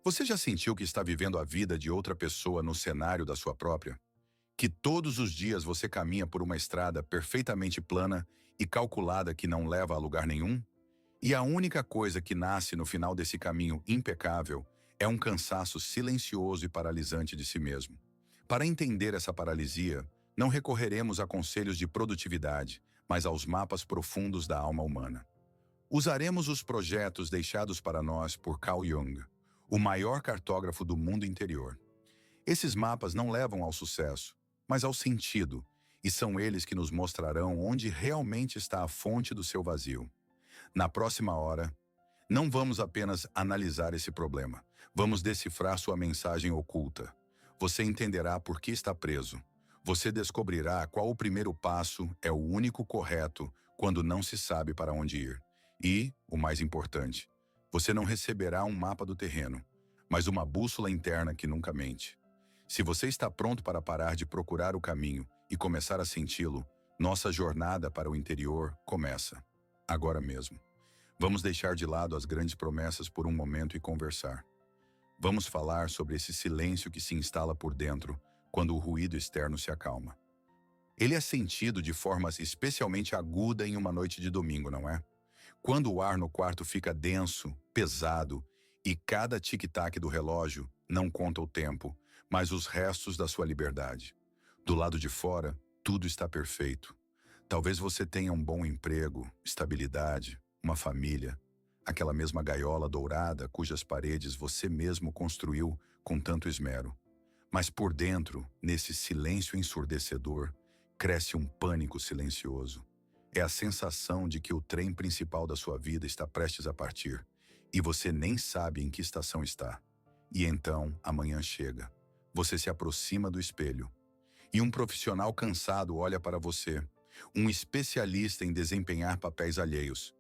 Você já sentiu que está vivendo a vida de outra pessoa no cenário da sua própria? Que todos os dias você caminha por uma estrada perfeitamente plana e calculada que não leva a lugar nenhum? E a única coisa que nasce no final desse caminho impecável é um cansaço silencioso e paralisante de si mesmo. Para entender essa paralisia, não recorreremos a conselhos de produtividade, mas aos mapas profundos da alma humana. Usaremos os projetos deixados para nós por Carl Jung, o maior cartógrafo do mundo interior. Esses mapas não levam ao sucesso, mas ao sentido, e são eles que nos mostrarão onde realmente está a fonte do seu vazio. Na próxima hora, não vamos apenas analisar esse problema, vamos decifrar sua mensagem oculta. Você entenderá por que está preso. Você descobrirá qual o primeiro passo é o único correto quando não se sabe para onde ir. E, o mais importante, você não receberá um mapa do terreno, mas uma bússola interna que nunca mente. Se você está pronto para parar de procurar o caminho e começar a senti-lo, nossa jornada para o interior começa. Agora mesmo. Vamos deixar de lado as grandes promessas por um momento e conversar. Vamos falar sobre esse silêncio que se instala por dentro quando o ruído externo se acalma. Ele é sentido de forma especialmente aguda em uma noite de domingo, não é? Quando o ar no quarto fica denso, pesado, e cada tic-tac do relógio não conta o tempo, mas os restos da sua liberdade. Do lado de fora, tudo está perfeito. Talvez você tenha um bom emprego, estabilidade, uma família, aquela mesma gaiola dourada cujas paredes você mesmo construiu com tanto esmero. Mas por dentro, nesse silêncio ensurdecedor, cresce um pânico silencioso. É a sensação de que o trem principal da sua vida está prestes a partir, e você nem sabe em que estação está. E então, amanhã chega. Você se aproxima do espelho. E um profissional cansado olha para você, um especialista em desempenhar papéis alheios.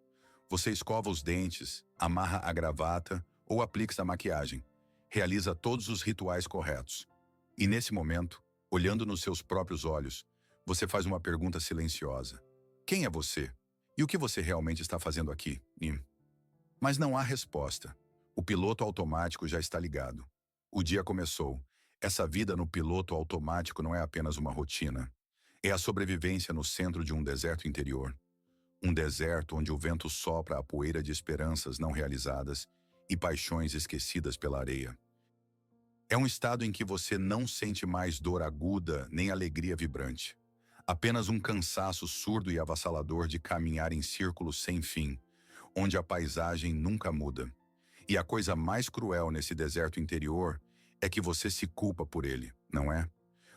Você escova os dentes, amarra a gravata ou aplica a maquiagem. Realiza todos os rituais corretos. E nesse momento, olhando nos seus próprios olhos, você faz uma pergunta silenciosa. Quem é você? E o que você realmente está fazendo aqui? Mas não há resposta. O piloto automático já está ligado. O dia começou. Essa vida no piloto automático não é apenas uma rotina. É a sobrevivência no centro de um deserto interior. Um deserto onde o vento sopra a poeira de esperanças não realizadas e paixões esquecidas pela areia. É um estado em que você não sente mais dor aguda nem alegria vibrante. Apenas um cansaço surdo e avassalador de caminhar em círculos sem fim, onde a paisagem nunca muda. E a coisa mais cruel nesse deserto interior é que você se culpa por ele, não é?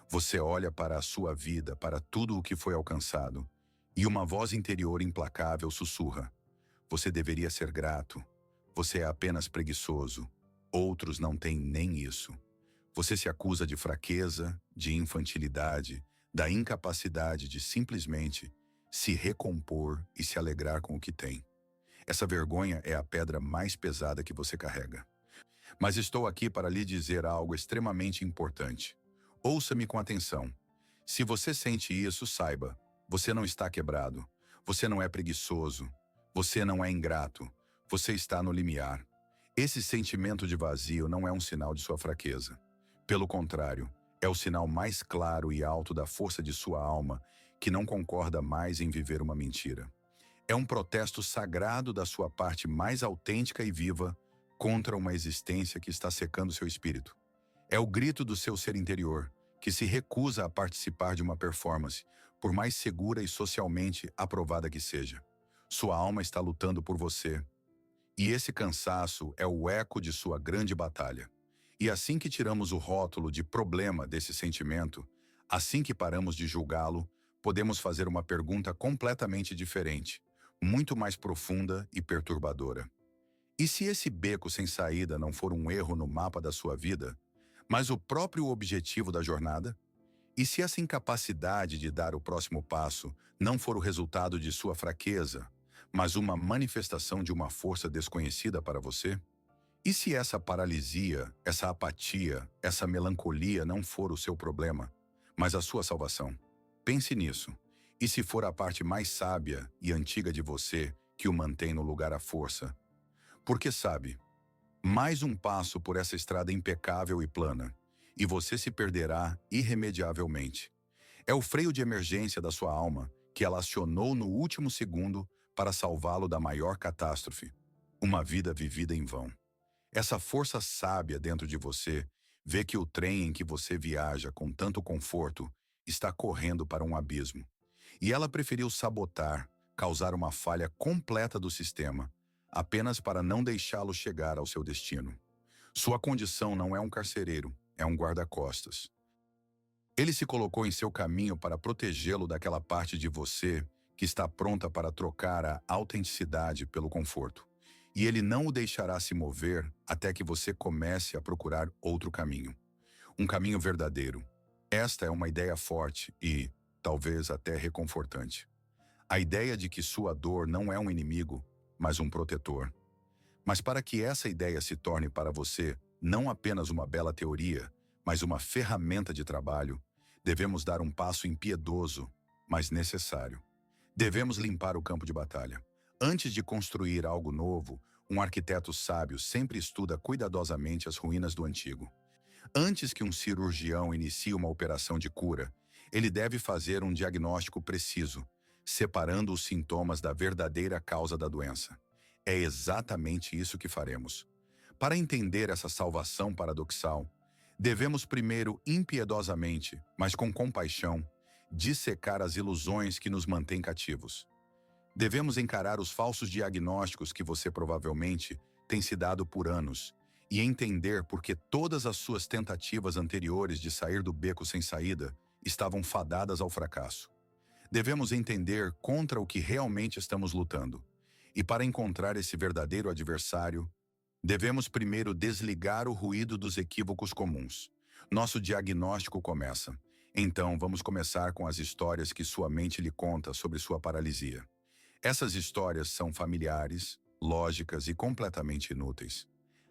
Você olha para a sua vida, para tudo o que foi alcançado, e uma voz interior implacável sussurra. Você deveria ser grato. Você é apenas preguiçoso. Outros não têm nem isso. Você se acusa de fraqueza, de infantilidade, da incapacidade de simplesmente se recompor e se alegrar com o que tem. Essa vergonha é a pedra mais pesada que você carrega. Mas estou aqui para lhe dizer algo extremamente importante. Ouça-me com atenção. Se você sente isso, saiba, você não está quebrado. Você não é preguiçoso. Você não é ingrato. Você está no limiar. Esse sentimento de vazio não é um sinal de sua fraqueza. Pelo contrário, é o sinal mais claro e alto da força de sua alma, que não concorda mais em viver uma mentira. É um protesto sagrado da sua parte mais autêntica e viva contra uma existência que está secando seu espírito. É o grito do seu ser interior, que se recusa a participar de uma performance, por mais segura e socialmente aprovada que seja. Sua alma está lutando por você. E esse cansaço é o eco de sua grande batalha. E assim que tiramos o rótulo de problema desse sentimento, assim que paramos de julgá-lo, podemos fazer uma pergunta completamente diferente, muito mais profunda e perturbadora. E se esse beco sem saída não for um erro no mapa da sua vida, mas o próprio objetivo da jornada? E se essa incapacidade de dar o próximo passo não for o resultado de sua fraqueza, mas uma manifestação de uma força desconhecida para você? E se essa paralisia, essa apatia, essa melancolia não for o seu problema, mas a sua salvação? Pense nisso. E se for a parte mais sábia e antiga de você que o mantém no lugar à força? Porque sabe, Mais um passo por essa estrada impecável e plana, e você se perderá irremediavelmente. É o freio de emergência da sua alma que ela acionou no último segundo para salvá-lo da maior catástrofe, uma vida vivida em vão. Essa força sábia dentro de você vê que o trem em que você viaja com tanto conforto está correndo para um abismo. E ela preferiu sabotar, causar uma falha completa do sistema, apenas para não deixá-lo chegar ao seu destino. Sua condição não é um carcereiro, é um guarda-costas. Ele se colocou em seu caminho para protegê-lo daquela parte de você que está pronta para trocar a autenticidade pelo conforto. E ele não o deixará se mover até que você comece a procurar outro caminho. Um caminho verdadeiro. Esta é uma ideia forte e, talvez até reconfortante. A ideia de que sua dor não é um inimigo, mas um protetor. Mas para que essa ideia se torne para você não apenas uma bela teoria, mas uma ferramenta de trabalho, devemos dar um passo impiedoso, mas necessário. Devemos limpar o campo de batalha. Antes de construir algo novo, um arquiteto sábio sempre estuda cuidadosamente as ruínas do antigo. Antes que um cirurgião inicie uma operação de cura, ele deve fazer um diagnóstico preciso, separando os sintomas da verdadeira causa da doença. É exatamente isso que faremos. Para entender essa salvação paradoxal, devemos primeiro impiedosamente, mas com compaixão, dissecar as ilusões que nos mantêm cativos. Devemos encarar os falsos diagnósticos que você provavelmente tem se dado por anos e entender por que todas as suas tentativas anteriores de sair do beco sem saída estavam fadadas ao fracasso. Devemos entender contra o que realmente estamos lutando. E para encontrar esse verdadeiro adversário, devemos primeiro desligar o ruído dos equívocos comuns. Nosso diagnóstico começa. Então, vamos começar com as histórias que sua mente lhe conta sobre sua paralisia. Essas histórias são familiares, lógicas e completamente inúteis.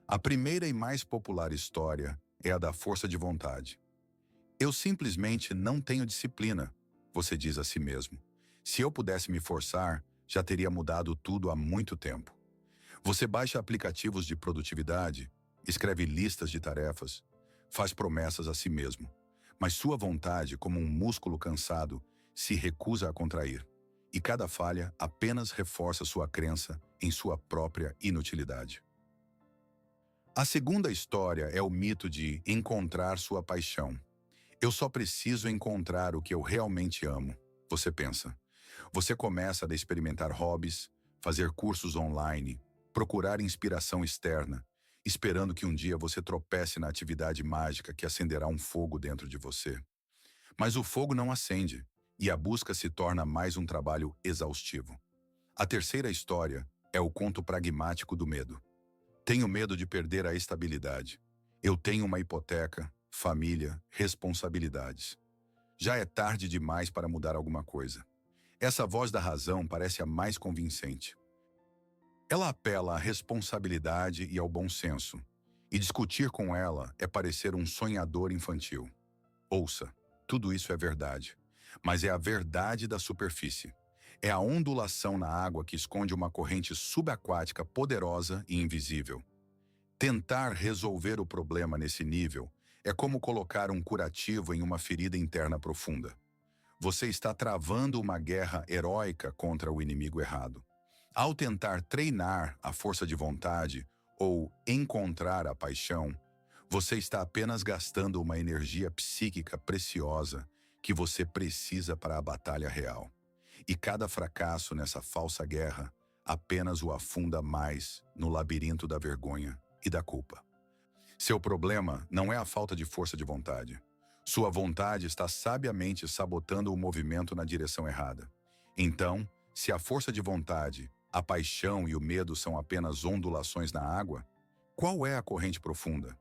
A primeira e mais popular história é a da força de vontade. Eu simplesmente não tenho disciplina, você diz a si mesmo. Se eu pudesse me forçar, já teria mudado tudo há muito tempo. Você baixa aplicativos de produtividade, escreve listas de tarefas, faz promessas a si mesmo. Mas sua vontade, como um músculo cansado, se recusa a contrair. E cada falha apenas reforça sua crença em sua própria inutilidade. A segunda história é o mito de encontrar sua paixão. Eu só preciso encontrar o que eu realmente amo, você pensa. Você começa a experimentar hobbies, fazer cursos online, procurar inspiração externa, esperando que um dia você tropece na atividade mágica que acenderá um fogo dentro de você. Mas o fogo não acende, e a busca se torna mais um trabalho exaustivo. A terceira história é o conto pragmático do medo. Tenho medo de perder a estabilidade. Eu tenho uma hipoteca, família, responsabilidades. Já é tarde demais para mudar alguma coisa. Essa voz da razão parece a mais convincente. Ela apela à responsabilidade e ao bom senso, e discutir com ela é parecer um sonhador infantil. Ouça, tudo isso é verdade, mas é a verdade da superfície. É a ondulação na água que esconde uma corrente subaquática poderosa e invisível. Tentar resolver o problema nesse nível é como colocar um curativo em uma ferida interna profunda. Você está travando uma guerra heróica contra o inimigo errado. Ao tentar treinar a força de vontade ou encontrar a paixão, você está apenas gastando uma energia psíquica preciosa que você precisa para a batalha real. E cada fracasso nessa falsa guerra apenas o afunda mais no labirinto da vergonha e da culpa. Seu problema não é a falta de força de vontade. Sua vontade está sabiamente sabotando o movimento na direção errada. Então, se a força de vontade, a paixão e o medo são apenas ondulações na água, qual é a corrente profunda?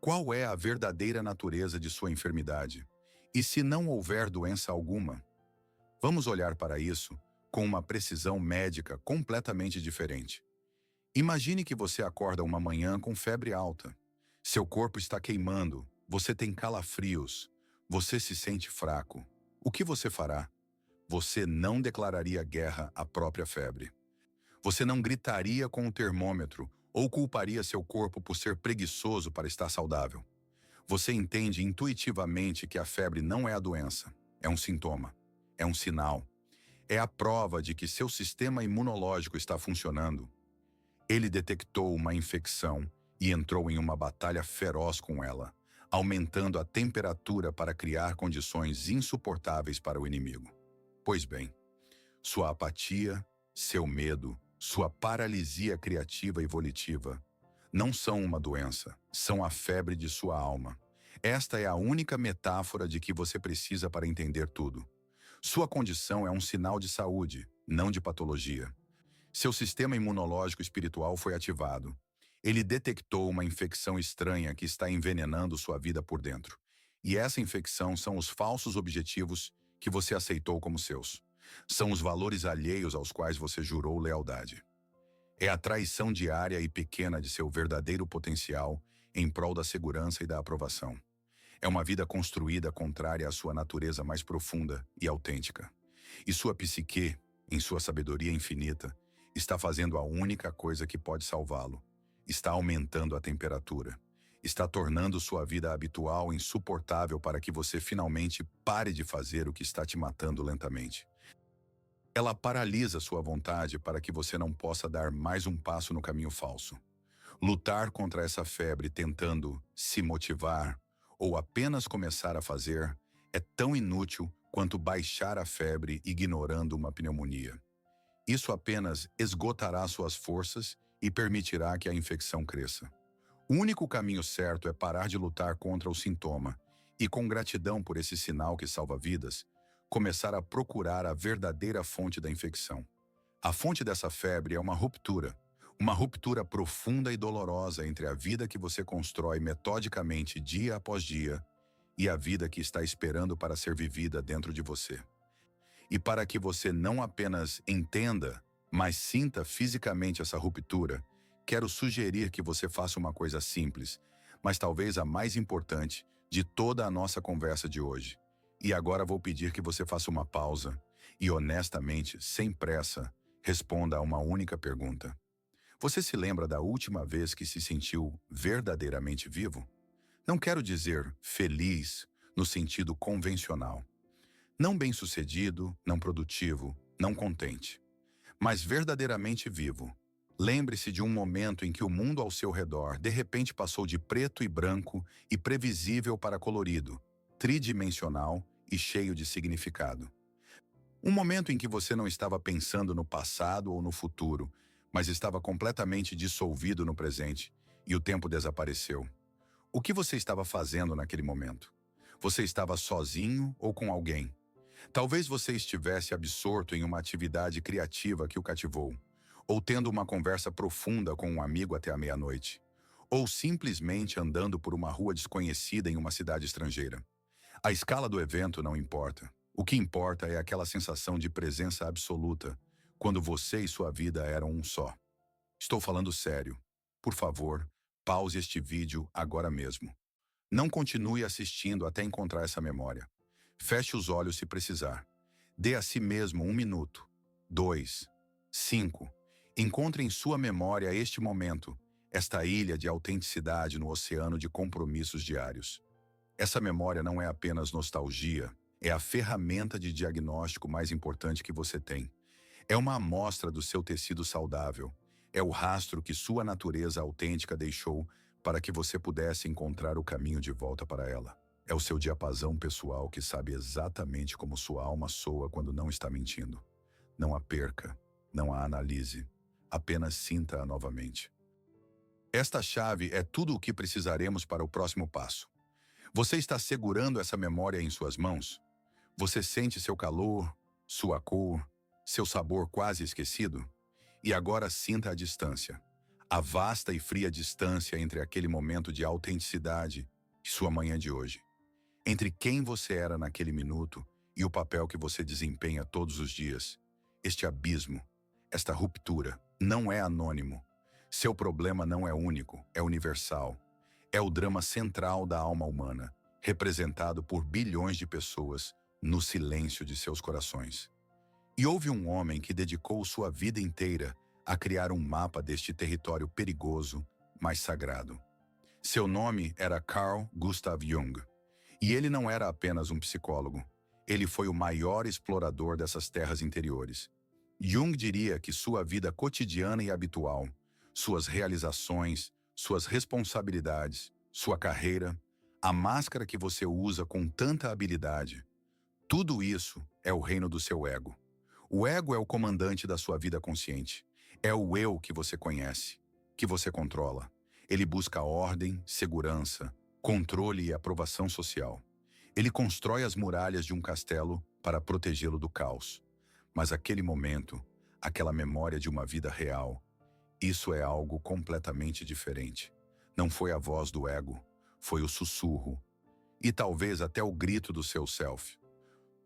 Qual é a verdadeira natureza de sua enfermidade? E se não houver doença alguma? Vamos olhar para isso com uma precisão médica completamente diferente. Imagine que você acorda uma manhã com febre alta. Seu corpo está queimando, você tem calafrios, você se sente fraco. O que você fará? Você não declararia guerra à própria febre. Você não gritaria com o termômetro Ou culparia seu corpo por ser preguiçoso para estar saudável? Você entende intuitivamente que a febre não é a doença, é um sintoma, é um sinal, é a prova de que seu sistema imunológico está funcionando. Ele detectou uma infecção e entrou em uma batalha feroz com ela, aumentando a temperatura para criar condições insuportáveis para o inimigo. Pois bem, sua apatia, seu medo, sua paralisia criativa e volitiva não são uma doença, são a febre de sua alma. Esta é a única metáfora de que você precisa para entender tudo. Sua condição é um sinal de saúde, não de patologia. Seu sistema imunológico espiritual foi ativado. Ele detectou uma infecção estranha que está envenenando sua vida por dentro. E essa infecção são os falsos objetivos que você aceitou como seus. São os valores alheios aos quais você jurou lealdade. É a traição diária e pequena de seu verdadeiro potencial em prol da segurança e da aprovação. É uma vida construída contrária à sua natureza mais profunda e autêntica. E sua psique, em sua sabedoria infinita, está fazendo a única coisa que pode salvá-lo. Está aumentando a temperatura. Está tornando sua vida habitual insuportável para que você finalmente pare de fazer o que está te matando lentamente. Ela paralisa sua vontade para que você não possa dar mais um passo no caminho falso. Lutar contra essa febre tentando se motivar ou apenas começar a fazer é tão inútil quanto baixar a febre ignorando uma pneumonia. Isso apenas esgotará suas forças e permitirá que a infecção cresça. O único caminho certo é parar de lutar contra o sintoma e, com gratidão por esse sinal que salva vidas, começar a procurar a verdadeira fonte da infecção. A fonte dessa febre é uma ruptura profunda e dolorosa entre a vida que você constrói metodicamente dia após dia e a vida que está esperando para ser vivida dentro de você. E para que você não apenas entenda, mas sinta fisicamente essa ruptura, quero sugerir que você faça uma coisa simples, mas talvez a mais importante de toda a nossa conversa de hoje. E agora vou pedir que você faça uma pausa e, honestamente, sem pressa, responda a uma única pergunta. Você se lembra da última vez que se sentiu verdadeiramente vivo? Não quero dizer feliz no sentido convencional. Não bem-sucedido, não produtivo, não contente. Mas verdadeiramente vivo. Lembre-se de um momento em que o mundo ao seu redor de repente passou de preto e branco e previsível para colorido, tridimensional e cheio de significado. Um momento em que você não estava pensando no passado ou no futuro, mas estava completamente dissolvido no presente e o tempo desapareceu. O que você estava fazendo naquele momento? Você estava sozinho ou com alguém? Talvez você estivesse absorto em uma atividade criativa que o cativou, ou tendo uma conversa profunda com um amigo até a meia-noite, ou simplesmente andando por uma rua desconhecida em uma cidade estrangeira. A escala do evento não importa. O que importa é aquela sensação de presença absoluta, quando você e sua vida eram um só. Estou falando sério. Por favor, pause este vídeo agora mesmo. Não continue assistindo até encontrar essa memória. Feche os olhos se precisar. Dê a si mesmo 1 minuto, 2, 5. Encontre em sua memória este momento, esta ilha de autenticidade no oceano de compromissos diários. Essa memória não é apenas nostalgia, é a ferramenta de diagnóstico mais importante que você tem. É uma amostra do seu tecido saudável. É o rastro que sua natureza autêntica deixou para que você pudesse encontrar o caminho de volta para ela. É o seu diapasão pessoal que sabe exatamente como sua alma soa quando não está mentindo. Não a perca, não a analise, apenas sinta-a novamente. Esta chave é tudo o que precisaremos para o próximo passo. Você está segurando essa memória em suas mãos? Você sente seu calor, sua cor, seu sabor quase esquecido? E agora sinta a distância. A vasta e fria distância entre aquele momento de autenticidade e sua manhã de hoje. Entre quem você era naquele minuto e o papel que você desempenha todos os dias. Este abismo, esta ruptura, não é anônimo. Seu problema não é único, é universal. É o drama central da alma humana, representado por bilhões de pessoas no silêncio de seus corações. E houve um homem que dedicou sua vida inteira a criar um mapa deste território perigoso, mas sagrado. Seu nome era Carl Gustav Jung, e ele não era apenas um psicólogo. Ele foi o maior explorador dessas terras interiores. Jung diria que sua vida cotidiana e habitual, suas realizações, suas responsabilidades, sua carreira, a máscara que você usa com tanta habilidade, tudo isso é o reino do seu ego. O ego é o comandante da sua vida consciente. É o eu que você conhece, que você controla. Ele busca ordem, segurança, controle e aprovação social. Ele constrói as muralhas de um castelo para protegê-lo do caos. Mas aquele momento, aquela memória de uma vida real, isso é algo completamente diferente. Não foi a voz do ego, foi o sussurro. E talvez até o grito do seu self.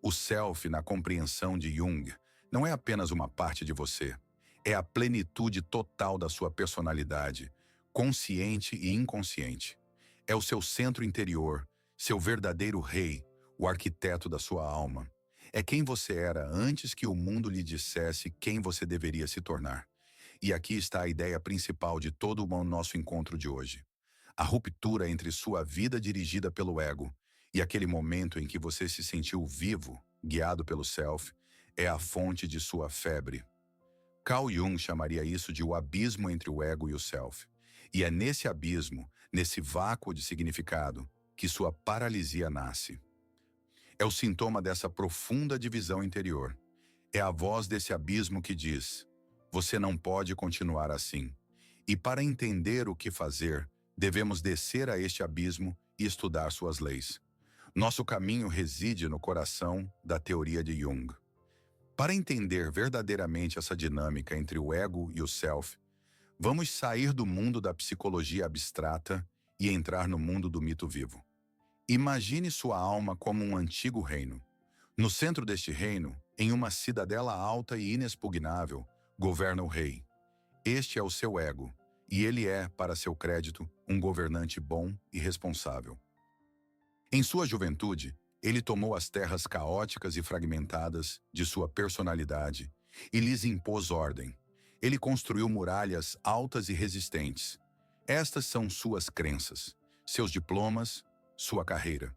O self, na compreensão de Jung, não é apenas uma parte de você. É a plenitude total da sua personalidade, consciente e inconsciente. É o seu centro interior, seu verdadeiro rei, o arquiteto da sua alma. É quem você era antes que o mundo lhe dissesse quem você deveria se tornar. E aqui está a ideia principal de todo o nosso encontro de hoje. A ruptura entre sua vida dirigida pelo ego e aquele momento em que você se sentiu vivo, guiado pelo self, é a fonte de sua febre. Carl Jung chamaria isso de o abismo entre o ego e o self. E é nesse abismo, nesse vácuo de significado, que sua paralisia nasce. É o sintoma dessa profunda divisão interior. É a voz desse abismo que diz: você não pode continuar assim. E para entender o que fazer, devemos descer a este abismo e estudar suas leis. Nosso caminho reside no coração da teoria de Jung. Para entender verdadeiramente essa dinâmica entre o ego e o self, vamos sair do mundo da psicologia abstrata e entrar no mundo do mito vivo. Imagine sua alma como um antigo reino. No centro deste reino, em uma cidadela alta e inexpugnável, governa o rei. Este é o seu ego, e ele é, para seu crédito, um governante bom e responsável. Em sua juventude, ele tomou as terras caóticas e fragmentadas de sua personalidade e lhes impôs ordem. Ele construiu muralhas altas e resistentes. Estas são suas crenças, seus diplomas, sua carreira.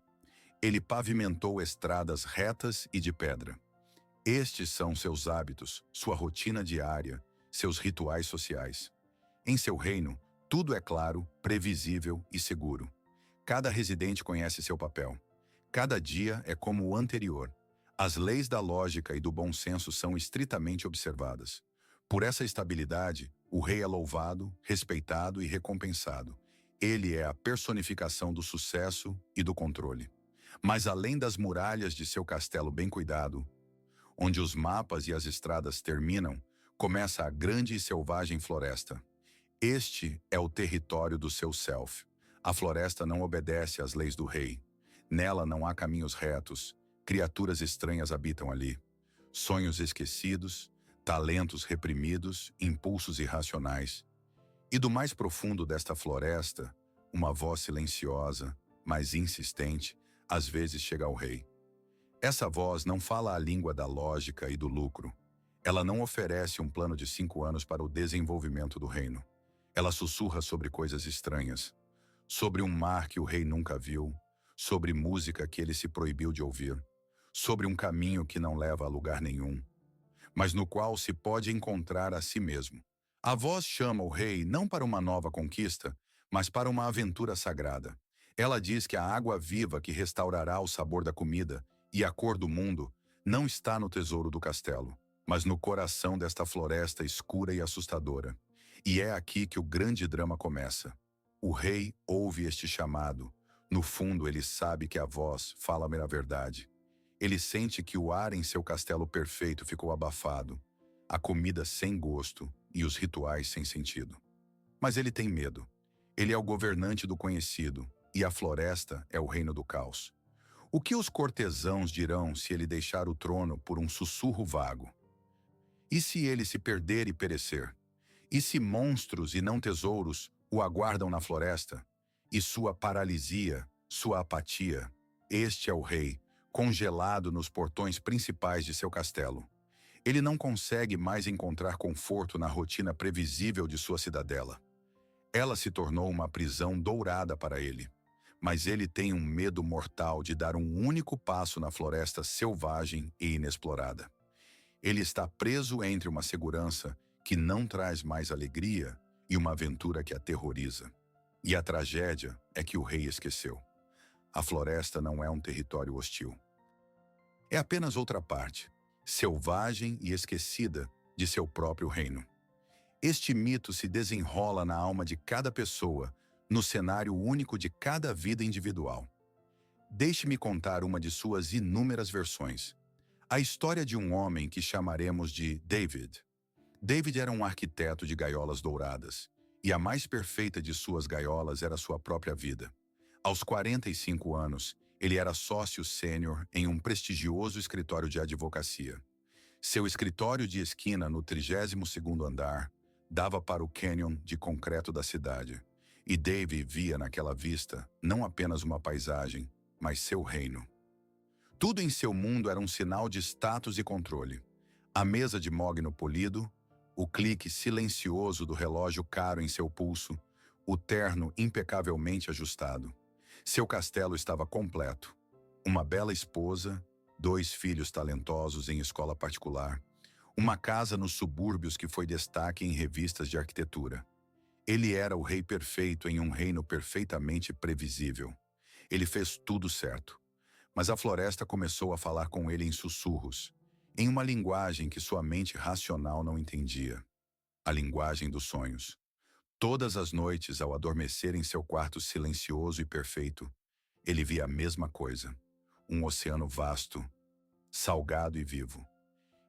Ele pavimentou estradas retas e de pedra. Estes são seus hábitos, sua rotina diária, seus rituais sociais. Em seu reino, tudo é claro, previsível e seguro. Cada residente conhece seu papel. Cada dia é como o anterior. As leis da lógica e do bom senso são estritamente observadas. Por essa estabilidade, o rei é louvado, respeitado e recompensado. Ele é a personificação do sucesso e do controle. Mas além das muralhas de seu castelo bem cuidado, onde os mapas e as estradas terminam, começa a grande e selvagem floresta. Este é o território do seu self. A floresta não obedece às leis do rei. Nela não há caminhos retos. Criaturas estranhas habitam ali. Sonhos esquecidos, talentos reprimidos, impulsos irracionais. E do mais profundo desta floresta, uma voz silenciosa, mas insistente, às vezes chega ao rei. Essa voz não fala a língua da lógica e do lucro. Ela não oferece um plano de 5 anos para o desenvolvimento do reino. Ela sussurra sobre coisas estranhas, sobre um mar que o rei nunca viu, sobre música que ele se proibiu de ouvir, sobre um caminho que não leva a lugar nenhum, mas no qual se pode encontrar a si mesmo. A voz chama o rei não para uma nova conquista, mas para uma aventura sagrada. Ela diz que a água viva que restaurará o sabor da comida e a cor do mundo não está no tesouro do castelo, mas no coração desta floresta escura e assustadora. E é aqui que o grande drama começa. O rei ouve este chamado. No fundo, ele sabe que a voz fala a verdade. Ele sente que o ar em seu castelo perfeito ficou abafado, a comida sem gosto e os rituais sem sentido. Mas ele tem medo. Ele é o governante do conhecido, e a floresta é o reino do caos. O que os cortesãos dirão se ele deixar o trono por um sussurro vago? E se ele se perder e perecer? E se monstros e não tesouros o aguardam na floresta? E sua paralisia, sua apatia? Este é o rei, congelado nos portões principais de seu castelo. Ele não consegue mais encontrar conforto na rotina previsível de sua cidadela. Ela se tornou uma prisão dourada para ele. Mas ele tem um medo mortal de dar um único passo na floresta selvagem e inexplorada. Ele está preso entre uma segurança que não traz mais alegria e uma aventura que aterroriza. E a tragédia é que o rei esqueceu. A floresta não é um território hostil. É apenas outra parte, selvagem e esquecida, de seu próprio reino. Este mito se desenrola na alma de cada pessoa, no cenário único de cada vida individual. Deixe-me contar uma de suas inúmeras versões. A história de um homem que chamaremos de David. David era um arquiteto de gaiolas douradas, e a mais perfeita de suas gaiolas era sua própria vida. Aos 45 anos, ele era sócio sênior em um prestigioso escritório de advocacia. Seu escritório de esquina no 32º andar dava para o cânion de concreto da cidade, e David via naquela vista não apenas uma paisagem, mas seu reino. Tudo em seu mundo era um sinal de status e controle. A mesa de mogno polido, o clique silencioso do relógio caro em seu pulso, o terno impecavelmente ajustado. Seu castelo estava completo. Uma bela esposa, 2 filhos talentosos em escola particular, uma casa nos subúrbios que foi destaque em revistas de arquitetura. Ele era o rei perfeito em um reino perfeitamente previsível. Ele fez tudo certo. Mas a floresta começou a falar com ele em sussurros, em uma linguagem que sua mente racional não entendia. A linguagem dos sonhos. Todas as noites, ao adormecer em seu quarto silencioso e perfeito, ele via a mesma coisa. Um oceano vasto, salgado e vivo.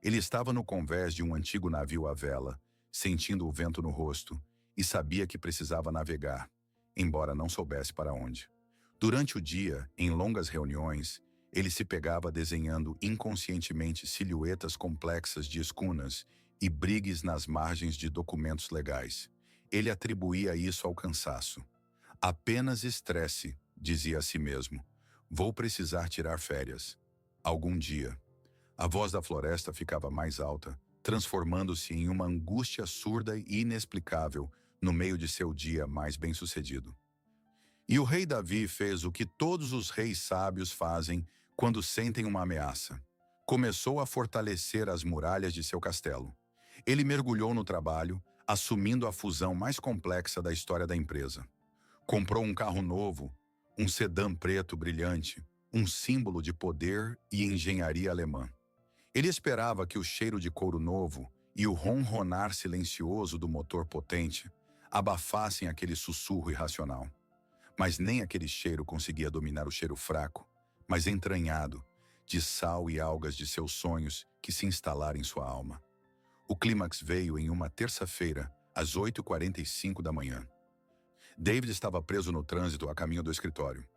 Ele estava no convés de um antigo navio à vela, sentindo o vento no rosto, e sabia que precisava navegar, embora não soubesse para onde. Durante o dia, em longas reuniões, ele se pegava desenhando inconscientemente silhuetas complexas de escunas e brigues nas margens de documentos legais. Ele atribuía isso ao cansaço. Apenas estresse, dizia a si mesmo. Vou precisar tirar férias. Algum dia. A voz da floresta ficava mais alta, transformando-se em uma angústia surda e inexplicável no meio de seu dia mais bem-sucedido. E o rei Davi fez o que todos os reis sábios fazem quando sentem uma ameaça. Começou a fortalecer as muralhas de seu castelo. Ele mergulhou no trabalho, assumindo a fusão mais complexa da história da empresa. Comprou um carro novo, um sedã preto brilhante, um símbolo de poder e engenharia alemã. Ele esperava que o cheiro de couro novo e o ronronar silencioso do motor potente abafassem aquele sussurro irracional. Mas nem aquele cheiro conseguia dominar o cheiro fraco, mas entranhado, de sal e algas de seus sonhos que se instalaram em sua alma. O clímax veio em uma terça-feira, às 8h45 da manhã. David estava preso no trânsito a caminho do escritório.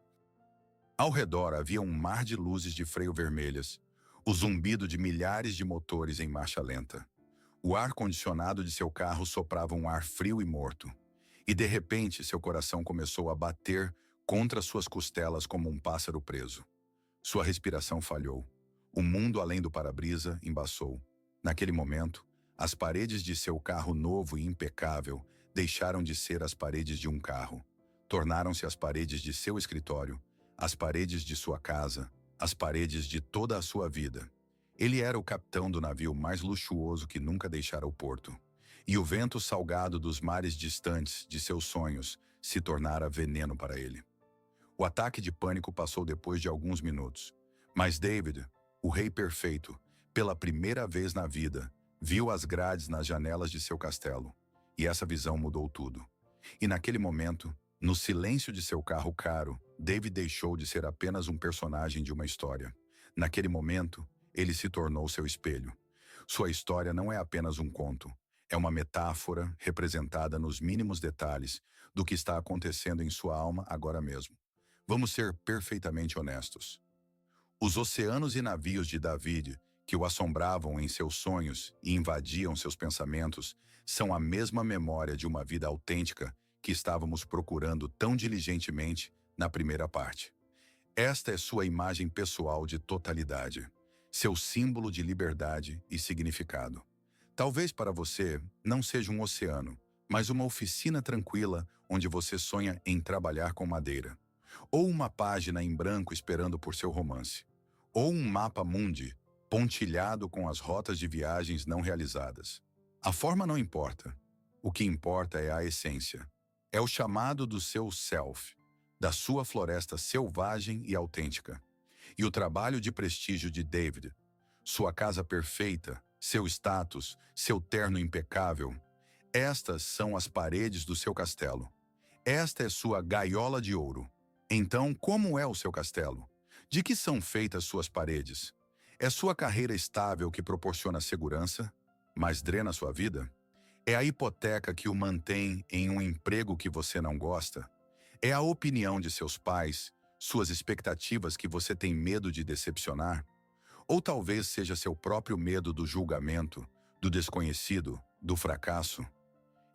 Ao redor havia um mar de luzes de freio vermelhas, o zumbido de milhares de motores em marcha lenta. O ar-condicionado de seu carro soprava um ar frio e morto. E de repente seu coração começou a bater contra suas costelas como um pássaro preso. Sua respiração falhou. O mundo além do para-brisa embaçou. Naquele momento, as paredes de seu carro novo e impecável deixaram de ser as paredes de um carro. Tornaram-se as paredes de seu escritório, as paredes de sua casa, as paredes de toda a sua vida. Ele era o capitão do navio mais luxuoso que nunca deixara o porto. E o vento salgado dos mares distantes de seus sonhos se tornara veneno para ele. O ataque de pânico passou depois de alguns minutos. Mas David, o rei perfeito, pela primeira vez na vida, viu as grades nas janelas de seu castelo. E essa visão mudou tudo. E naquele momento, no silêncio de seu carro caro, David deixou de ser apenas um personagem de uma história. Naquele momento, ele se tornou seu espelho. Sua história não é apenas um conto. É uma metáfora representada nos mínimos detalhes do que está acontecendo em sua alma agora mesmo. Vamos ser perfeitamente honestos. Os oceanos e navios de David, que o assombravam em seus sonhos e invadiam seus pensamentos, são a mesma memória de uma vida autêntica que estávamos procurando tão diligentemente na primeira parte. Esta é sua imagem pessoal de totalidade. seu símbolo de liberdade e significado. Talvez para você não seja um oceano, mas uma oficina tranquila onde você sonha em trabalhar com madeira. Ou uma página em branco esperando por seu romance. Ou um mapa mundi, pontilhado com as rotas de viagens não realizadas. A forma não importa. O que importa é a essência. É o chamado do seu self, da sua floresta selvagem e autêntica. E o trabalho de prestígio de David, sua casa perfeita, seu status, seu terno impecável. Estas são as paredes do seu castelo. Esta é sua gaiola de ouro. Então, como é o seu castelo? De que são feitas suas paredes? É sua carreira estável que proporciona segurança, mas drena sua vida? É a hipoteca que o mantém em um emprego que você não gosta? É a opinião de seus pais, suas expectativas que você tem medo de decepcionar? Ou talvez seja seu próprio medo do julgamento, do desconhecido, do fracasso?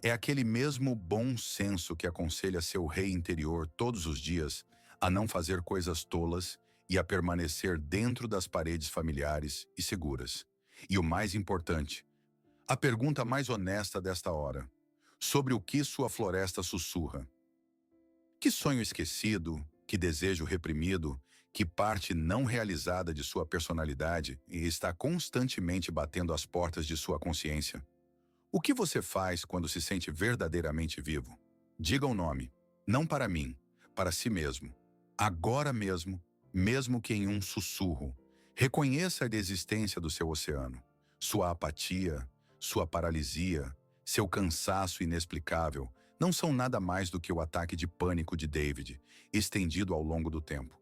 É aquele mesmo bom senso que aconselha seu rei interior todos os dias a não fazer coisas tolas e a permanecer dentro das paredes familiares e seguras. E o mais importante, a pergunta mais honesta desta hora: sobre o que sua floresta sussurra? Que sonho esquecido, que desejo reprimido, que parte não realizada de sua personalidade e está constantemente batendo às portas de sua consciência? O que você faz quando se sente verdadeiramente vivo? Diga o nome, não para mim, para si mesmo. Agora mesmo, mesmo que em um sussurro, reconheça a existência do seu oceano, sua apatia, sua paralisia, seu cansaço inexplicável, não são nada mais do que o ataque de pânico de David, estendido ao longo do tempo.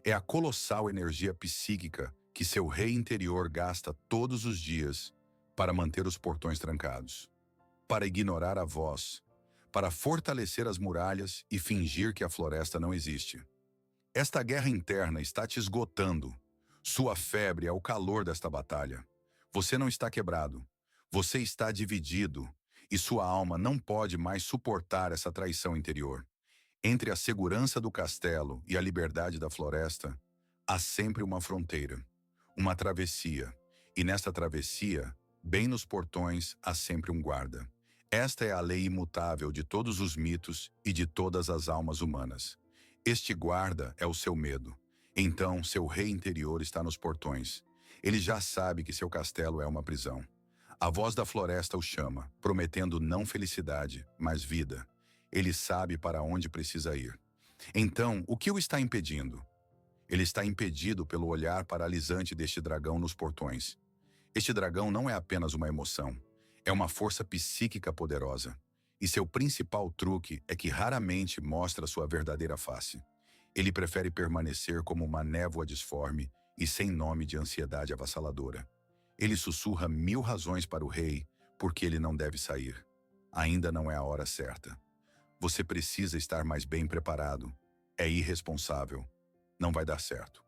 É a colossal energia psíquica que seu rei interior gasta todos os dias para manter os portões trancados, para ignorar a voz, para fortalecer as muralhas e fingir que a floresta não existe. Esta guerra interna está te esgotando. Sua febre é o calor desta batalha. Você não está quebrado. Você está dividido, e sua alma não pode mais suportar essa traição interior. Entre a segurança do castelo e a liberdade da floresta, há sempre uma fronteira, uma travessia, e nesta travessia, bem nos portões, há sempre um guarda. Esta é a lei imutável de todos os mitos e de todas as almas humanas. Este guarda é o seu medo. Então, seu rei interior está nos portões. Ele já sabe que seu castelo é uma prisão. A voz da floresta o chama, prometendo não felicidade, mas vida. Ele sabe para onde precisa ir. Então, o que o está impedindo? Ele está impedido pelo olhar paralisante deste dragão nos portões. Este dragão não é apenas uma emoção, é uma força psíquica poderosa. E seu principal truque é que raramente mostra sua verdadeira face. Ele prefere permanecer como uma névoa disforme e sem nome de ansiedade avassaladora. Ele sussurra 1000 razões para o rei porque ele não deve sair. Ainda não é a hora certa. Você precisa estar mais bem preparado. É irresponsável. Não vai dar certo.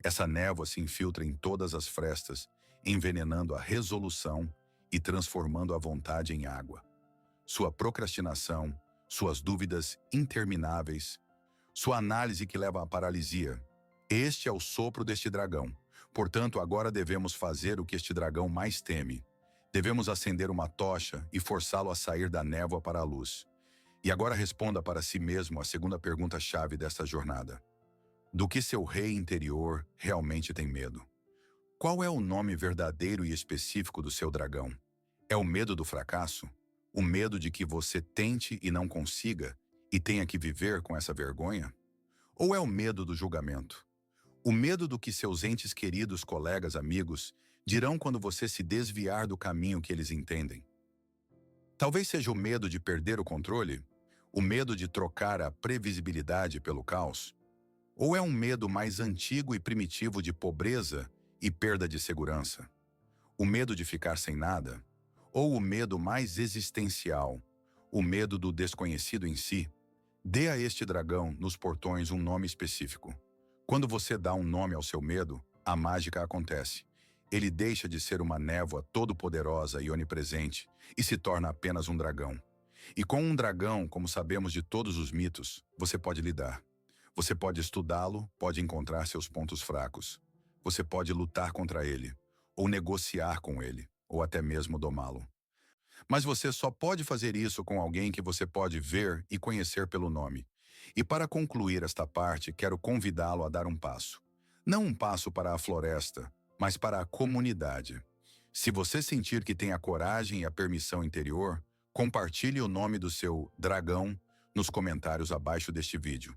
Essa névoa se infiltra em todas as frestas, envenenando a resolução e transformando a vontade em água. Sua procrastinação, suas dúvidas intermináveis, sua análise que leva à paralisia. Este é o sopro deste dragão. Portanto, agora devemos fazer o que este dragão mais teme. Devemos acender uma tocha e forçá-lo a sair da névoa para a luz. E agora responda para si mesmo a segunda pergunta-chave desta jornada. Do que seu rei interior realmente tem medo? Qual é o nome verdadeiro e específico do seu dragão? É o medo do fracasso? O medo de que você tente e não consiga e tenha que viver com essa vergonha? Ou é o medo do julgamento? O medo do que seus entes queridos, colegas, amigos dirão quando você se desviar do caminho que eles entendem? Talvez seja o medo de perder o controle? O medo de trocar a previsibilidade pelo caos? Ou é um medo mais antigo e primitivo de pobreza e perda de segurança? O medo de ficar sem nada? Ou o medo mais existencial, o medo do desconhecido em si? Dê a este dragão, nos portões, um nome específico. Quando você dá um nome ao seu medo, a mágica acontece. Ele deixa de ser uma névoa todo-poderosa e onipresente e se torna apenas um dragão. E com um dragão, como sabemos de todos os mitos, você pode lidar. Você pode estudá-lo, pode encontrar seus pontos fracos. Você pode lutar contra ele, ou negociar com ele, ou até mesmo domá-lo. Mas você só pode fazer isso com alguém que você pode ver e conhecer pelo nome. E para concluir esta parte, quero convidá-lo a dar um passo. Não um passo para a floresta, mas para a comunidade. Se você sentir que tem a coragem e a permissão interior, compartilhe o nome do seu dragão nos comentários abaixo deste vídeo.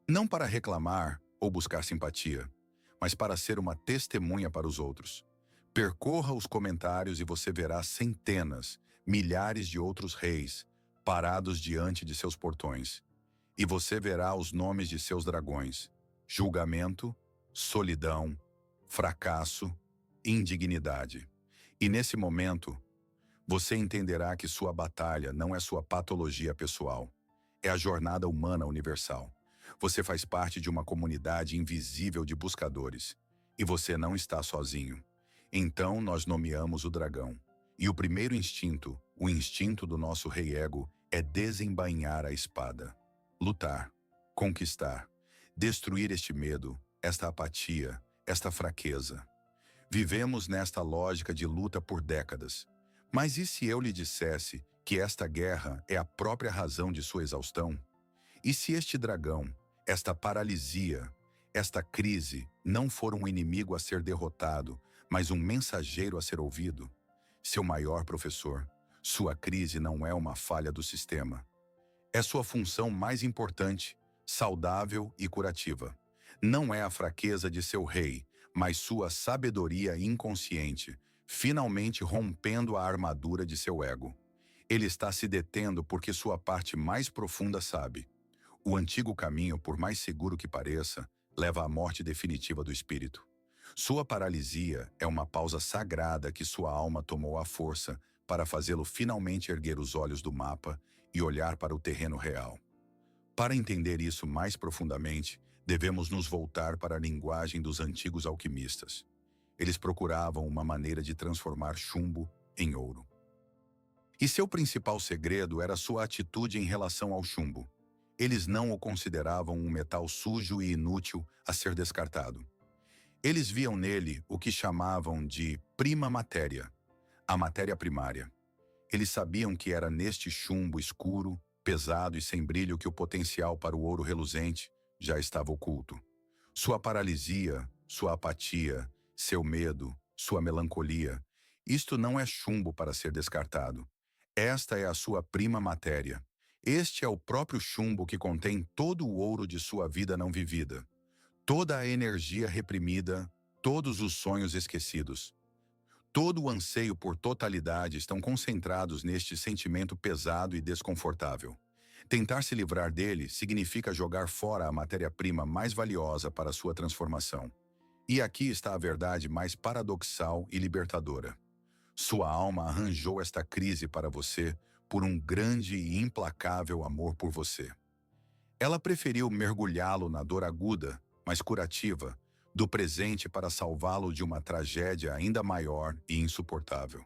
Não para reclamar ou buscar simpatia, mas para ser uma testemunha para os outros. Percorra os comentários e você verá centenas, milhares de outros reis parados diante de seus portões. E você verá os nomes de seus dragões: julgamento, solidão, fracasso, indignidade. E nesse momento, você entenderá que sua batalha não é sua patologia pessoal, é a jornada humana universal. Você faz parte de uma comunidade invisível de buscadores, e você não está sozinho. Então nós nomeamos o dragão. E o primeiro instinto, o instinto do nosso rei ego, é desembainhar a espada. Lutar, conquistar, destruir este medo, esta apatia, esta fraqueza. Vivemos nesta lógica de luta por décadas. Mas e se eu lhe dissesse que esta guerra é a própria razão de sua exaustão? E se este dragão, esta paralisia, esta crise não for um inimigo a ser derrotado, mas um mensageiro a ser ouvido? Seu maior professor, sua crise não é uma falha do sistema. É sua função mais importante, saudável e curativa. Não é a fraqueza de seu rei, mas sua sabedoria inconsciente, finalmente rompendo a armadura de seu ego. Ele está se detendo porque sua parte mais profunda sabe. O antigo caminho, por mais seguro que pareça, leva à morte definitiva do espírito. Sua paralisia é uma pausa sagrada que sua alma tomou à força para fazê-lo finalmente erguer os olhos do mapa e olhar para o terreno real. Para entender isso mais profundamente, devemos nos voltar para a linguagem dos antigos alquimistas. Eles procuravam uma maneira de transformar chumbo em ouro. E seu principal segredo era sua atitude em relação ao chumbo. Eles não o consideravam um metal sujo e inútil a ser descartado. Eles viam nele o que chamavam de prima matéria, a matéria primária. Eles sabiam que era neste chumbo escuro, pesado e sem brilho que o potencial para o ouro reluzente já estava oculto. Sua paralisia, sua apatia, seu medo, sua melancolia, isto não é chumbo para ser descartado. Esta é a sua prima matéria. Este é o próprio chumbo que contém todo o ouro de sua vida não vivida, toda a energia reprimida, todos os sonhos esquecidos. Todo o anseio por totalidade estão concentrados neste sentimento pesado e desconfortável. Tentar se livrar dele significa jogar fora a matéria-prima mais valiosa para sua transformação. E aqui está a verdade mais paradoxal e libertadora. Sua alma arranjou esta crise para você por um grande e implacável amor por você. Ela preferiu mergulhá-lo na dor aguda, mas curativa, do presente para salvá-lo de uma tragédia ainda maior e insuportável.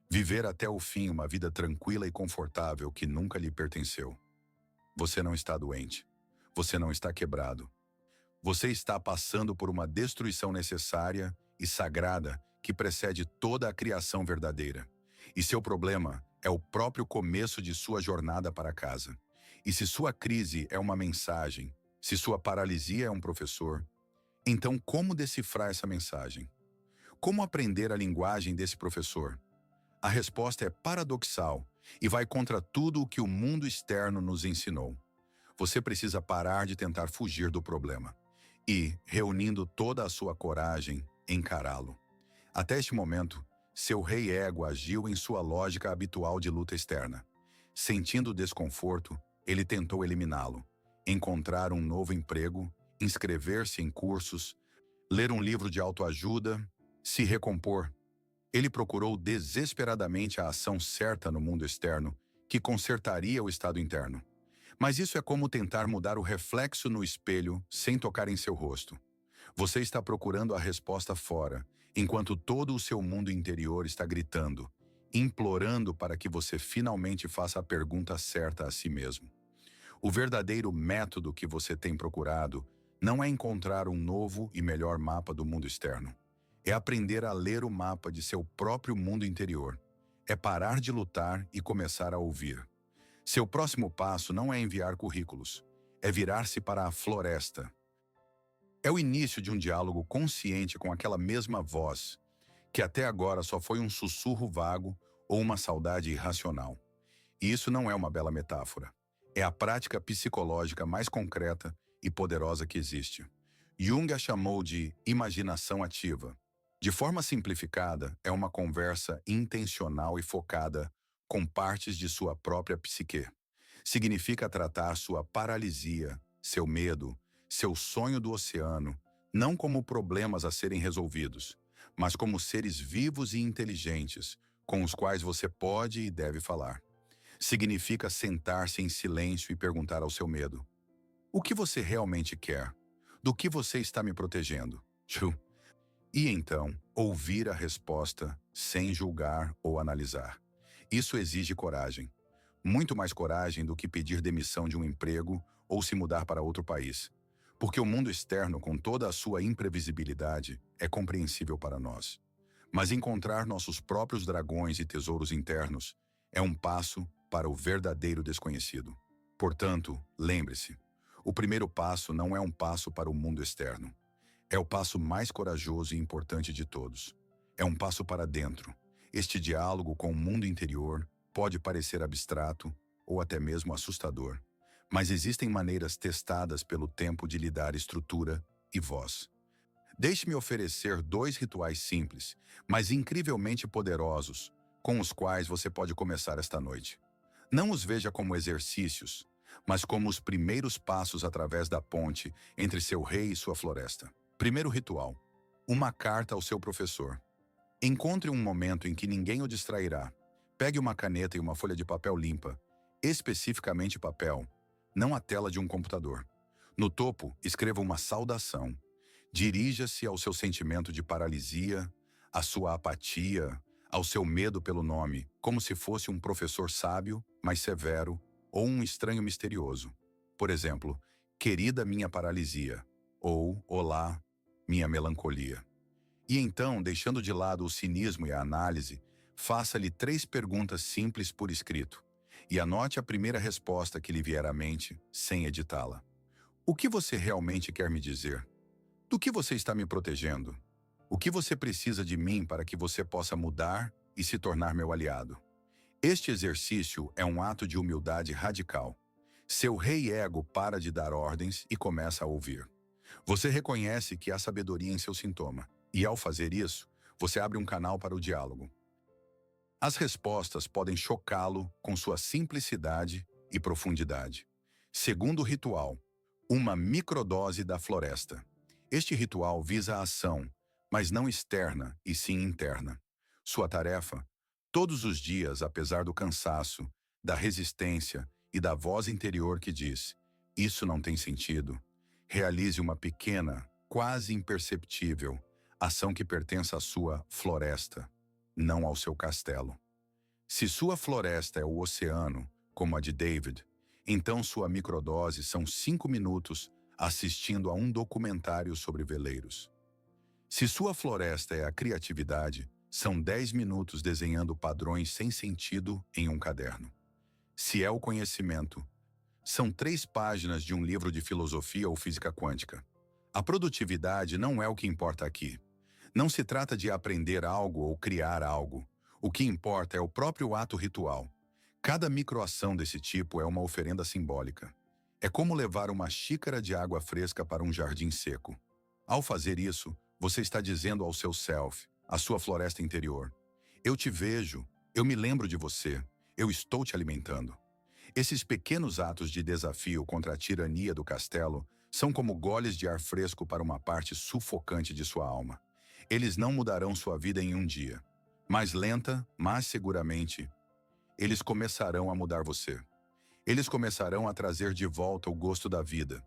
Viver até o fim uma vida tranquila e confortável que nunca lhe pertenceu. Você não está doente. Você não está quebrado. Você está passando por uma destruição necessária e sagrada que precede toda a criação verdadeira. E seu problema é o próprio começo de sua jornada para casa. E se sua crise é uma mensagem, se sua paralisia é um professor, então como decifrar essa mensagem? Como aprender a linguagem desse professor? A resposta é paradoxal e vai contra tudo o que o mundo externo nos ensinou. Você precisa parar de tentar fugir do problema e, reunindo toda a sua coragem, encará-lo. Até este momento, seu rei ego agiu em sua lógica habitual de luta externa. Sentindo desconforto, ele tentou eliminá-lo, encontrar um novo emprego, inscrever-se em cursos, ler um livro de autoajuda, se recompor. Ele procurou desesperadamente a ação certa no mundo externo, que consertaria o estado interno. Mas isso é como tentar mudar o reflexo no espelho sem tocar em seu rosto. Você está procurando a resposta fora, enquanto todo o seu mundo interior está gritando, implorando para que você finalmente faça a pergunta certa a si mesmo. O verdadeiro método que você tem procurado Não é encontrar um novo e melhor mapa do mundo externo. É aprender a ler o mapa de seu próprio mundo interior. É parar de lutar e começar a ouvir. Seu próximo passo não é enviar currículos. É virar-se para a floresta. É o início de um diálogo consciente com aquela mesma voz, que até agora só foi um sussurro vago ou uma saudade irracional. E isso não é uma bela metáfora. É a prática psicológica mais concreta e poderosa que existe. Jung a chamou de imaginação ativa. De forma simplificada, é uma conversa intencional e focada com partes de sua própria psique. Significa tratar sua paralisia, seu medo, seu sonho do oceano, não como problemas a serem resolvidos, mas como seres vivos e inteligentes, com os quais você pode e deve falar. Significa sentar-se em silêncio e perguntar ao seu medo: o que você realmente quer? Do que você está me protegendo? E então, ouvir a resposta sem julgar ou analisar. Isso exige coragem. Muito mais coragem do que pedir demissão de um emprego ou se mudar para outro país. Porque o mundo externo, com toda a sua imprevisibilidade, é compreensível para nós. Mas encontrar nossos próprios dragões e tesouros internos é um passo para o verdadeiro desconhecido. Portanto, lembre-se, o primeiro passo não é um passo para o mundo externo. É o passo mais corajoso e importante de todos. É um passo para dentro. Este diálogo com o mundo interior pode parecer abstrato ou até mesmo assustador, mas existem maneiras testadas pelo tempo de lhe dar estrutura e voz. Deixe-me oferecer 2 rituais simples, mas incrivelmente poderosos, com os quais você pode começar esta noite. Não os veja como exercícios, mas como os primeiros passos através da ponte entre seu rei e sua floresta. Primeiro ritual: uma carta ao seu professor. Encontre um momento em que ninguém o distrairá. Pegue uma caneta e uma folha de papel limpa, especificamente papel, não a tela de um computador. No topo, escreva uma saudação. Dirija-se ao seu sentimento de paralisia, à sua apatia, ao seu medo pelo nome, como se fosse um professor sábio, mas severo, ou um estranho misterioso. Por exemplo, querida minha paralisia, ou olá, minha melancolia. E então, deixando de lado o cinismo e a análise, faça-lhe 3 perguntas simples por escrito, e anote a primeira resposta que lhe vier à mente, sem editá-la. O que você realmente quer me dizer? Do que você está me protegendo? O que você precisa de mim para que você possa mudar e se tornar meu aliado? Este exercício é um ato de humildade radical. Seu rei ego para de dar ordens e começa a ouvir. Você reconhece que há sabedoria em seu sintoma, e ao fazer isso, você abre um canal para o diálogo. As respostas podem chocá-lo com sua simplicidade e profundidade. Segundo ritual: uma microdose da floresta. Este ritual visa a ação, mas não externa e sim interna. Sua tarefa: todos os dias, apesar do cansaço, da resistência e da voz interior que diz: isso não tem sentido, realize uma pequena, quase imperceptível, ação que pertence à sua floresta, não ao seu castelo. Se sua floresta é o oceano, como a de David, então sua microdose são 5 minutos assistindo a um documentário sobre veleiros. Se sua floresta é a criatividade, são 10 minutos desenhando padrões sem sentido em um caderno. Se é o conhecimento, são 3 páginas de um livro de filosofia ou física quântica. A produtividade não é o que importa aqui. Não se trata de aprender algo ou criar algo. O que importa é o próprio ato ritual. Cada microação desse tipo é uma oferenda simbólica. É como levar uma xícara de água fresca para um jardim seco. Ao fazer isso, você está dizendo ao seu self, à sua floresta interior: eu te vejo, eu me lembro de você, eu estou te alimentando. Esses pequenos atos de desafio contra a tirania do castelo são como goles de ar fresco para uma parte sufocante de sua alma. Eles não mudarão sua vida em um dia. Mais lenta, mas seguramente, eles começarão a mudar você. Eles começarão a trazer de volta o gosto da vida.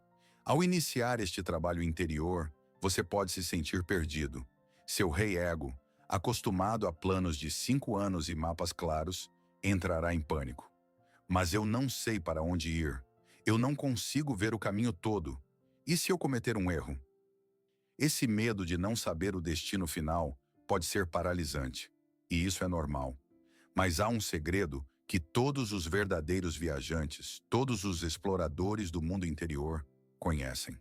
Ao iniciar este trabalho interior, você pode se sentir perdido. Seu rei ego, acostumado a planos de 5 anos e mapas claros, entrará em pânico. Mas eu não sei para onde ir. Eu não consigo ver o caminho todo. E se eu cometer um erro? Esse medo de não saber o destino final pode ser paralisante, e isso é normal. Mas há um segredo que todos os verdadeiros viajantes, todos os exploradores do mundo interior, conhecem.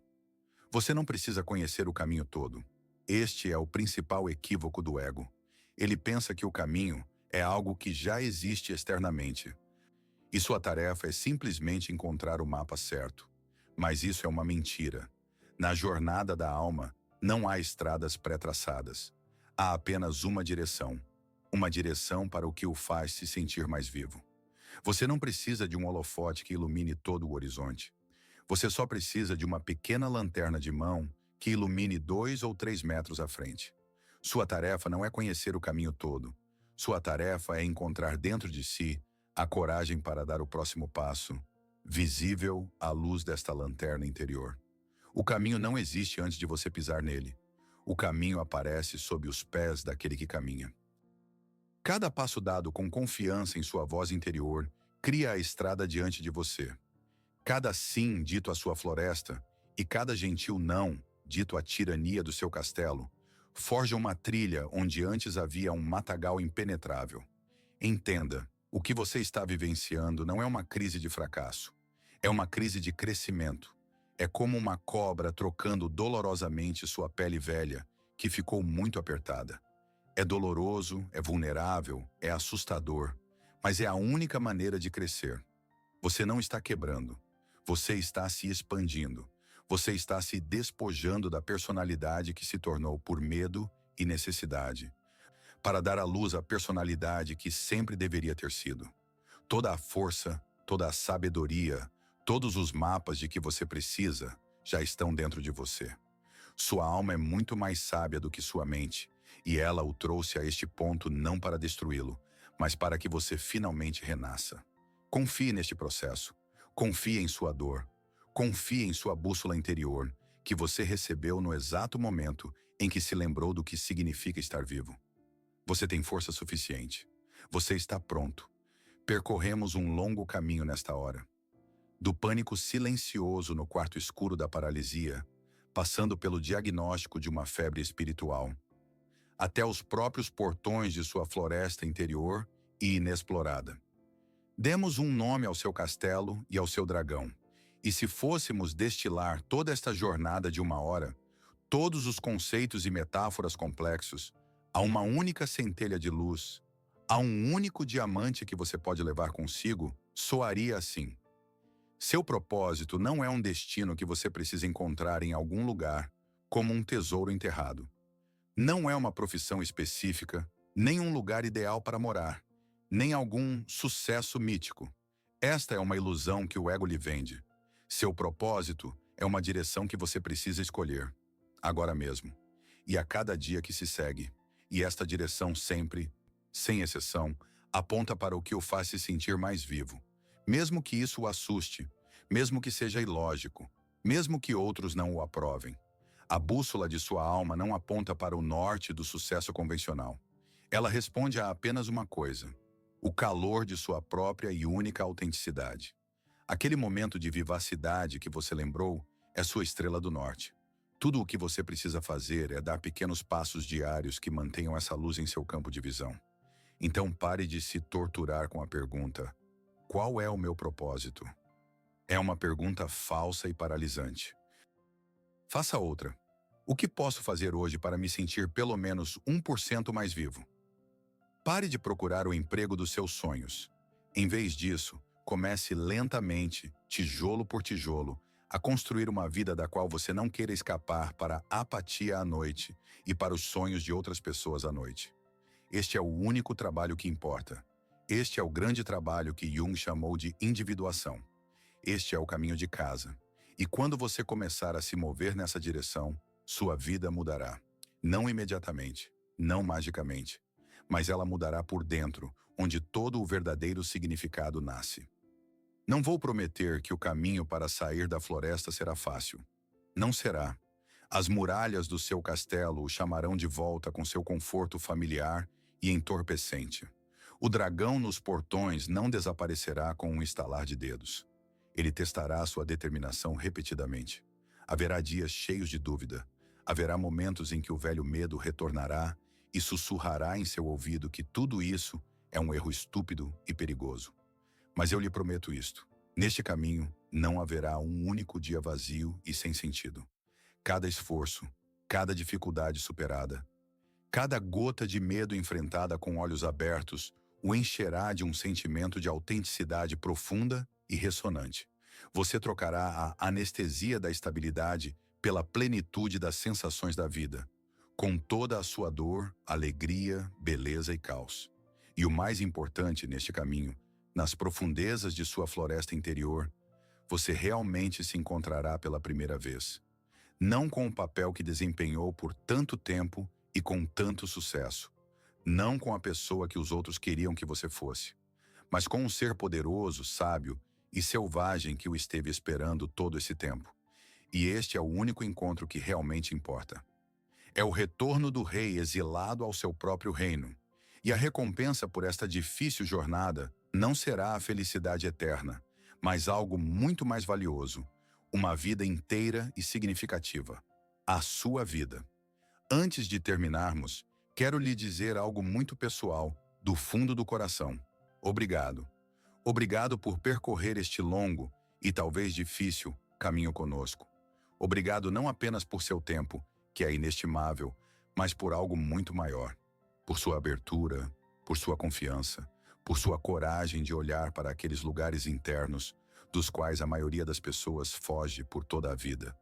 Você não precisa conhecer o caminho todo. Este é o principal equívoco do ego. Ele pensa que o caminho é algo que já existe externamente, e sua tarefa é simplesmente encontrar o mapa certo. Mas isso é uma mentira. Na jornada da alma, não há estradas pré-traçadas. Há apenas uma direção para o que o faz se sentir mais vivo. Você não precisa de um holofote que ilumine todo o horizonte. Você só precisa de uma pequena lanterna de mão que ilumine 2 ou 3 metros à frente. Sua tarefa não é conhecer o caminho todo. Sua tarefa é encontrar dentro de si a coragem para dar o próximo passo, visível à luz desta lanterna interior. O caminho não existe antes de você pisar nele. O caminho aparece sob os pés daquele que caminha. Cada passo dado com confiança em sua voz interior cria a estrada diante de você. Cada sim dito à sua floresta e cada gentil não dito à tirania do seu castelo forja uma trilha onde antes havia um matagal impenetrável. Entenda, o que você está vivenciando não é uma crise de fracasso. É uma crise de crescimento. É como uma cobra trocando dolorosamente sua pele velha, que ficou muito apertada. É doloroso, é vulnerável, é assustador, mas é a única maneira de crescer. Você não está quebrando. Você está se expandindo. Você está se despojando da personalidade que se tornou por medo e necessidade, para dar à luz a personalidade que sempre deveria ter sido. Toda a força, toda a sabedoria, todos os mapas de que você precisa já estão dentro de você. Sua alma é muito mais sábia do que sua mente, e ela o trouxe a este ponto não para destruí-lo, mas para que você finalmente renasça. Confie neste processo. Confie em sua dor. Confie em sua bússola interior, que você recebeu no exato momento em que se lembrou do que significa estar vivo. Você tem força suficiente. Você está pronto. Percorremos um longo caminho nesta hora. Do pânico silencioso no quarto escuro da paralisia, passando pelo diagnóstico de uma febre espiritual, até os próprios portões de sua floresta interior e inexplorada. Demos um nome ao seu castelo e ao seu dragão, e se fôssemos destilar toda esta jornada de uma hora, todos os conceitos e metáforas complexos, a uma única centelha de luz, a um único diamante que você pode levar consigo, soaria assim. Seu propósito não é um destino que você precisa encontrar em algum lugar, como um tesouro enterrado. Não é uma profissão específica, nem um lugar ideal para morar, nem algum sucesso mítico. Esta é uma ilusão que o ego lhe vende. Seu propósito é uma direção que você precisa escolher, agora mesmo, e a cada dia que se segue. E esta direção sempre, sem exceção, aponta para o que o faz se sentir mais vivo. Mesmo que isso o assuste, mesmo que seja ilógico, mesmo que outros não o aprovem. A bússola de sua alma não aponta para o norte do sucesso convencional. Ela responde a apenas uma coisa: o calor de sua própria e única autenticidade. Aquele momento de vivacidade que você lembrou é sua estrela do norte. Tudo o que você precisa fazer é dar pequenos passos diários que mantenham essa luz em seu campo de visão. Então pare de se torturar com a pergunta: qual é o meu propósito? É uma pergunta falsa e paralisante. Faça outra. O que posso fazer hoje para me sentir pelo menos 1% mais vivo? Pare de procurar o emprego dos seus sonhos. Em vez disso, comece lentamente, tijolo por tijolo, a construir uma vida da qual você não queira escapar para a apatia à noite e para os sonhos de outras pessoas à noite. Este é o único trabalho que importa. Este é o grande trabalho que Jung chamou de individuação. Este é o caminho de casa. E quando você começar a se mover nessa direção, sua vida mudará. Não imediatamente, não magicamente, mas ela mudará por dentro, onde todo o verdadeiro significado nasce. Não vou prometer que o caminho para sair da floresta será fácil. Não será. As muralhas do seu castelo o chamarão de volta com seu conforto familiar e entorpecente. O dragão nos portões não desaparecerá com um estalar de dedos. Ele testará sua determinação repetidamente. Haverá dias cheios de dúvida. Haverá momentos em que o velho medo retornará e sussurrará em seu ouvido que tudo isso é um erro estúpido e perigoso. Mas eu lhe prometo isto: neste caminho não haverá um único dia vazio e sem sentido. Cada esforço, cada dificuldade superada, cada gota de medo enfrentada com olhos abertos o encherá de um sentimento de autenticidade profunda e ressonante. Você trocará a anestesia da estabilidade pela plenitude das sensações da vida, com toda a sua dor, alegria, beleza e caos. E o mais importante neste caminho, nas profundezas de sua floresta interior, você realmente se encontrará pela primeira vez. Não com o papel que desempenhou por tanto tempo e com tanto sucesso. Não com a pessoa que os outros queriam que você fosse, mas com um ser poderoso, sábio e selvagem que o esteve esperando todo esse tempo. E este é o único encontro que realmente importa. É o retorno do rei exilado ao seu próprio reino. E a recompensa por esta difícil jornada não será a felicidade eterna, mas algo muito mais valioso, uma vida inteira e significativa. A sua vida. Antes de terminarmos, quero lhe dizer algo muito pessoal, do fundo do coração. Obrigado. Obrigado por percorrer este longo e talvez difícil caminho conosco. Obrigado não apenas por seu tempo, que é inestimável, mas por algo muito maior. Por sua abertura, por sua confiança, por sua coragem de olhar para aqueles lugares internos, dos quais a maioria das pessoas foge por toda a vida.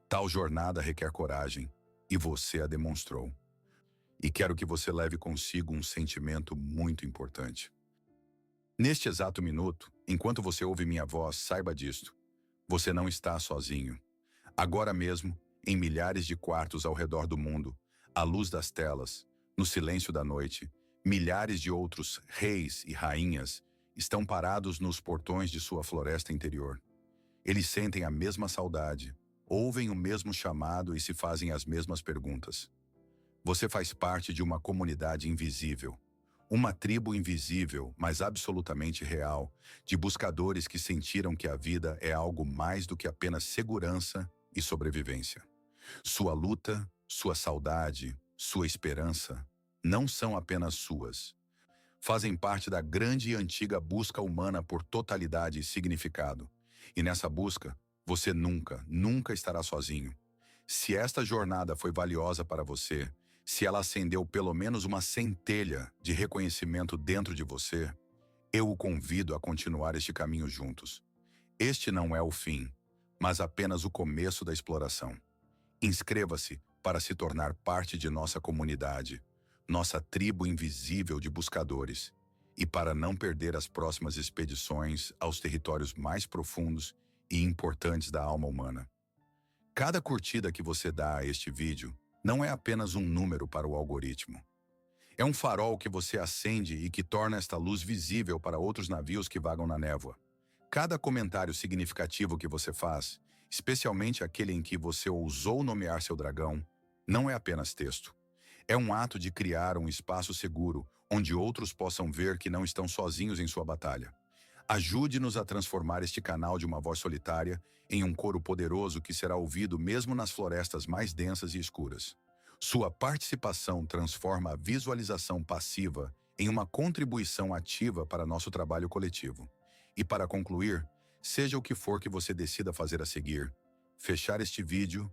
Tal jornada requer coragem, e você a demonstrou. E quero que você leve consigo um sentimento muito importante. Neste exato minuto, enquanto você ouve minha voz, saiba disto: você não está sozinho. Agora mesmo, em milhares de quartos ao redor do mundo, à luz das telas, no silêncio da noite, milhares de outros reis e rainhas estão parados nos portões de sua floresta interior. Eles sentem a mesma saudade, ouvem o mesmo chamado e se fazem as mesmas perguntas. Você faz parte de uma comunidade invisível, uma tribo invisível, mas absolutamente real, de buscadores que sentiram que a vida é algo mais do que apenas segurança e sobrevivência. Sua luta, sua saudade, sua esperança não são apenas suas. Fazem parte da grande e antiga busca humana por totalidade e significado. E nessa busca, você nunca, nunca estará sozinho. Se esta jornada foi valiosa para você, se ela acendeu pelo menos uma centelha de reconhecimento dentro de você, eu o convido a continuar este caminho juntos. Este não é o fim, mas apenas o começo da exploração. Inscreva-se para se tornar parte de nossa comunidade, nossa tribo invisível de buscadores, e para não perder as próximas expedições aos territórios mais profundos e importantes da alma humana. Cada curtida que você dá a este vídeo não é apenas um número para o algoritmo. É um farol que você acende e que torna esta luz visível para outros navios que vagam na névoa. Cada comentário significativo que você faz, especialmente aquele em que você ousou nomear seu dragão, não é apenas texto. É um ato de criar um espaço seguro onde outros possam ver que não estão sozinhos em sua batalha. Ajude-nos a transformar este canal de uma voz solitária em um coro poderoso que será ouvido mesmo nas florestas mais densas e escuras. Sua participação transforma a visualização passiva em uma contribuição ativa para nosso trabalho coletivo. E para concluir, seja o que for que você decida fazer a seguir, fechar este vídeo,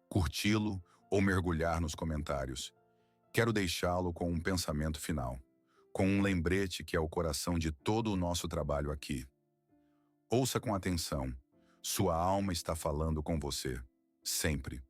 curti-lo ou mergulhar nos comentários, quero deixá-lo com um pensamento final, com um lembrete que é o coração de todo o nosso trabalho aqui. Ouça com atenção. Sua alma está falando com você, sempre.